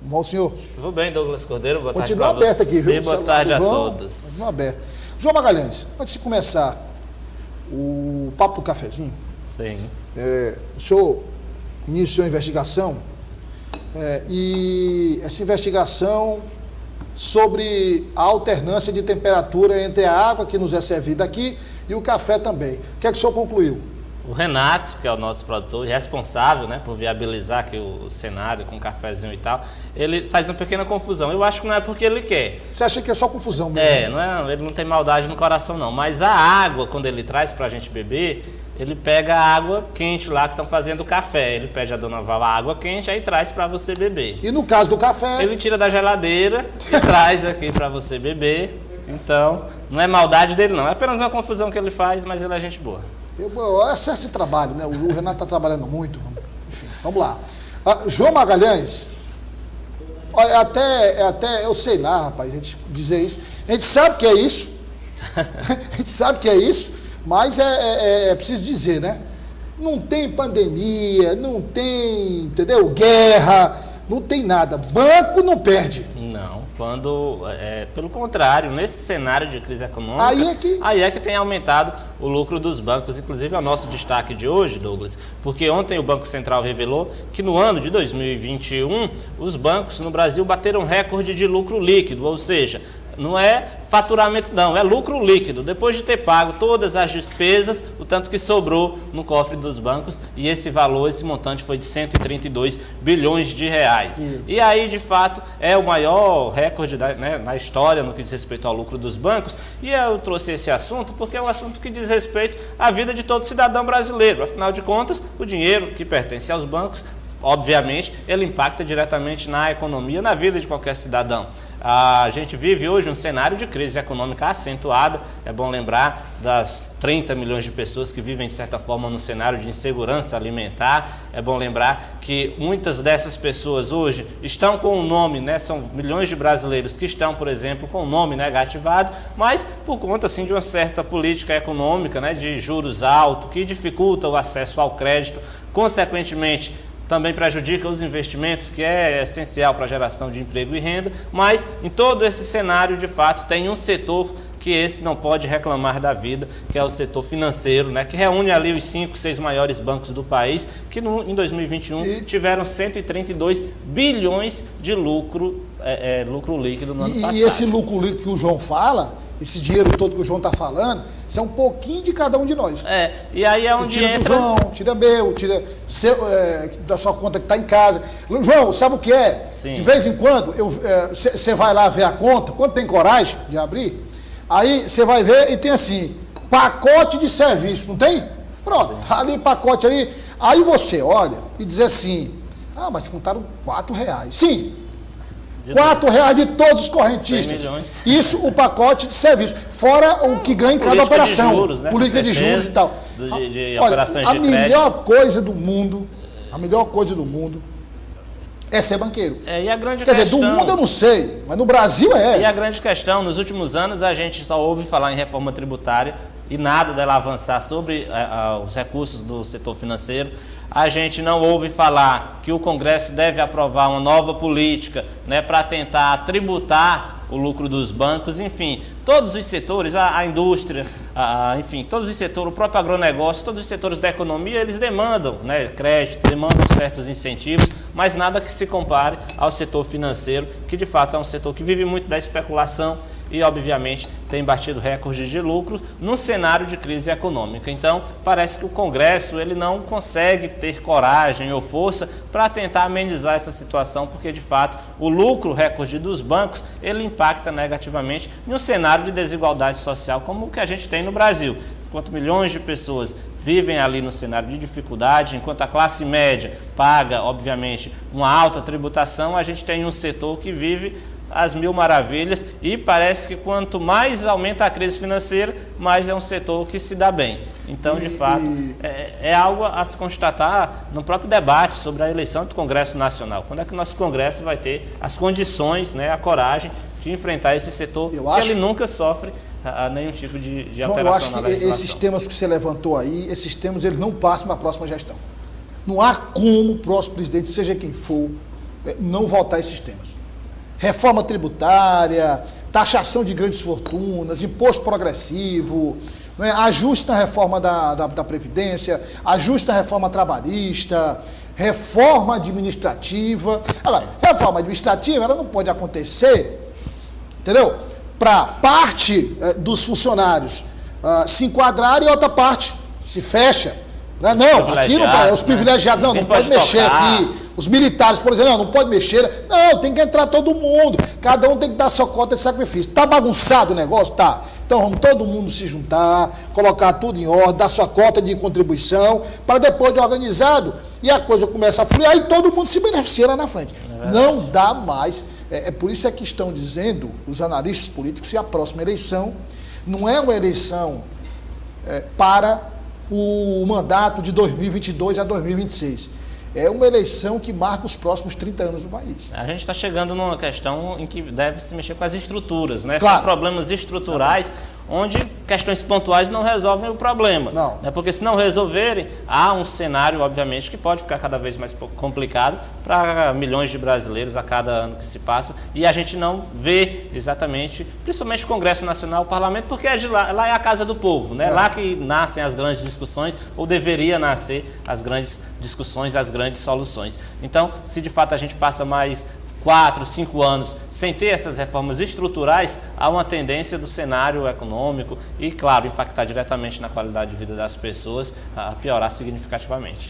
Bom, senhor? Vou bem, Douglas Cordeiro. Boa tarde para você. Aqui, viu? Boa tarde a todos. Continua aberto. João Magalhães, antes de começar o papo do cafezinho, sim. O senhor iniciou a investigação e essa investigação sobre a alternância de temperatura entre a água que nos é servida aqui e o café também. O que é que o senhor concluiu? O Renato, que é o nosso produtor e responsável, né, por viabilizar aqui o cenário com o cafezinho e tal, ele faz uma pequena confusão. Eu acho que não é porque ele quer. Você acha que é só confusão mesmo? Ele não tem maldade no coração não. Mas a água, quando ele traz pra gente beber, ele pega a água quente lá que estão fazendo o café. Ele pede a dona Val a água quente, aí traz para você beber. E no caso do café? Ele tira da geladeira e traz aqui para você beber. Então, não é maldade dele não. É apenas uma confusão que ele faz, mas ele é gente boa. Excesso de trabalho, né? O Renato está trabalhando muito. Enfim, vamos lá. João Magalhães, olha, até eu sei lá, rapaz, a gente dizer isso. A gente sabe que é isso. A gente sabe que é isso. Mas é preciso dizer, né? Não tem pandemia, não tem, entendeu? Guerra, não tem nada. Banco não perde. Não, pelo contrário, nesse cenário de crise econômica, aí é que tem aumentado o lucro dos bancos. Inclusive é o nosso destaque de hoje, Douglas, porque ontem o Banco Central revelou que no ano de 2021, os bancos no Brasil bateram recorde de lucro líquido, ou seja, não é faturamento não, é lucro líquido, depois de ter pago todas as despesas, o tanto que sobrou no cofre dos bancos, e esse valor, esse montante foi de 132 bilhões de reais. E aí, de fato, é o maior recorde na história no que diz respeito ao lucro dos bancos, e eu trouxe esse assunto porque é um assunto que diz respeito à vida de todo cidadão brasileiro. Afinal de contas, o dinheiro que pertence aos bancos, obviamente, ele impacta diretamente na economia, na vida de qualquer cidadão. A gente vive hoje um cenário de crise econômica acentuada. É bom lembrar das 30 milhões de pessoas que vivem, de certa forma, no cenário de insegurança alimentar. É bom lembrar que muitas dessas pessoas hoje estão com o nome, né? São milhões de brasileiros que estão, por exemplo, com o nome negativado, mas por conta, assim, de uma certa política econômica, né, de juros altos, que dificulta o acesso ao crédito, consequentemente, também prejudica os investimentos, que é essencial para a geração de emprego e renda, mas em todo esse cenário, de fato, tem um setor que esse não pode reclamar da vida, que é o setor financeiro, né, que reúne ali os 5, 6 maiores bancos do país, que em 2021 tiveram 132 bilhões de lucro líquido no ano passado. E esse lucro líquido que o João fala, esse dinheiro todo que o João está falando, isso é um pouquinho de cada um de nós. E aí é onde tira entra... do João, tira meu, tira seu, da sua conta que está em casa. João, sabe o que é? Sim. De vez em quando, você vai lá ver a conta, quando tem coragem de abrir, aí você vai ver e tem assim, pacote de serviço, não tem? Pronto, sim. Ali pacote ali, aí você olha e diz assim, mas contaram R$4. Sim. R$4 de todos os correntistas. Isso, o pacote de serviço. Fora o que ganha em cada operação. Juros, né? Política de juros e tal. Operações de crédito. A melhor coisa do mundo é ser banqueiro. E a grande Quer dizer, do mundo eu não sei, mas no Brasil é. E a grande questão, nos últimos anos a gente só ouve falar em reforma tributária e nada dela avançar sobre os recursos do setor financeiro. A gente não ouve falar que o Congresso deve aprovar uma nova política, né, para tentar tributar o lucro dos bancos. Enfim, todos os setores, a indústria, enfim, todos os setores, o próprio agronegócio, todos os setores da economia, eles demandam, né, crédito, demandam certos incentivos, mas nada que se compare ao setor financeiro, que de fato é um setor que vive muito da especulação e, obviamente, tem batido recordes de lucro num cenário de crise econômica. Então, parece que o Congresso ele não consegue ter coragem ou força para tentar amenizar essa situação, porque, de fato, o lucro recorde dos bancos, ele impacta negativamente em um cenário de desigualdade social como o que a gente tem no Brasil. Enquanto milhões de pessoas vivem ali no cenário de dificuldade, enquanto a classe média paga, obviamente, uma alta tributação, a gente tem um setor que vive as mil maravilhas e parece que quanto mais aumenta a crise financeira, mais é um setor que se dá bem. Então, de fato, é algo a se constatar no próprio debate sobre a eleição do Congresso Nacional. Quando é que o nosso Congresso vai ter as condições, né, a coragem de enfrentar esse setor ele nunca sofre nenhum tipo de João, alteração na legislação. Eu acho que esses temas que você levantou aí, esses temas eles não passam na próxima gestão. Não há como o próximo presidente, seja quem for, não votar esses temas. Reforma tributária, taxação de grandes fortunas, imposto progressivo, né, ajuste na reforma da Previdência, ajuste na reforma trabalhista, reforma administrativa. Agora, reforma administrativa ela não pode acontecer, entendeu? Para parte dos funcionários se enquadrarem e outra parte se fecha. Não, aqui não, os privilegiados, não pode mexer aqui. Os militares, por exemplo, não pode mexer. Não, tem que entrar todo mundo. Cada um tem que dar sua cota de sacrifício. Tá bagunçado o negócio? Tá. Então vamos todo mundo se juntar, colocar tudo em ordem, dar sua cota de contribuição, para depois de organizado, e a coisa começa a fluir, aí todo mundo se beneficia lá na frente. Não dá mais. É por isso é que estão dizendo os analistas políticos que a próxima eleição não é uma eleição para o mandato de 2022 a 2026. É uma eleição que marca os próximos 30 anos do país. A gente está chegando numa questão em que deve se mexer com as estruturas, né? Claro. São problemas estruturais, onde questões pontuais não resolvem o problema. Não. Né? Porque se não resolverem, há um cenário, obviamente, que pode ficar cada vez mais complicado para milhões de brasileiros a cada ano que se passa. E a gente não vê exatamente, principalmente o Congresso Nacional, o Parlamento, porque lá é a casa do povo, né? Lá que nascem as grandes discussões, ou deveria nascer as grandes discussões, as grandes soluções. Então, se de fato a gente passa mais 4, 5 anos sem ter essas reformas estruturais, há uma tendência do cenário econômico e, claro, impactar diretamente na qualidade de vida das pessoas, a piorar significativamente.